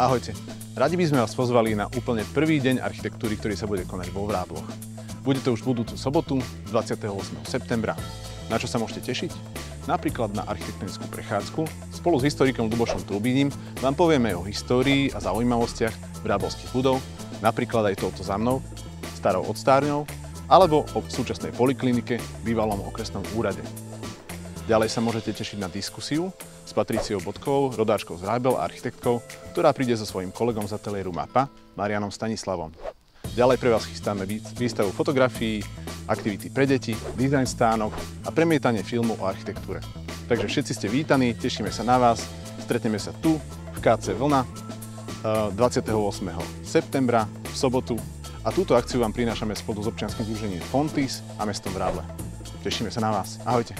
Ahojte. Radi by sme vás pozvali na úplne prvý deň architektúry, ktorý sa bude konať vo Vrábloch. Bude to už budúcu sobotu, 28. septembra. Na čo sa môžete tešiť? Napríklad na architektonickú prechádzku. Spolu s historikom Ľubošom Trubínim vám povieme o histórii a zaujímavostiach vráblovských budov, napríklad aj touto za mnou, starou odstárňou, alebo o súčasnej poliklinike, bývalom okresnom úrade. Ďalej sa môžete tešiť na diskusiu s Patriciou Bodkovou, rodáčkou z Vrábel a architektkou, ktorá príde so svojím kolegom z ateliéru MAPA, Marianom Stanislavom. Ďalej pre vás chystáme výstavu fotografií, aktivity pre deti, dizajn stánok a premietanie filmu o architektúre. Takže všetci ste vítaní, tešíme sa na vás, stretneme sa tu v KC Vlna 28. septembra v sobotu a túto akciu vám prinášame spolu s občianskym združením Fontis a mestom Vráble. Tešíme sa na vás. Ahojte.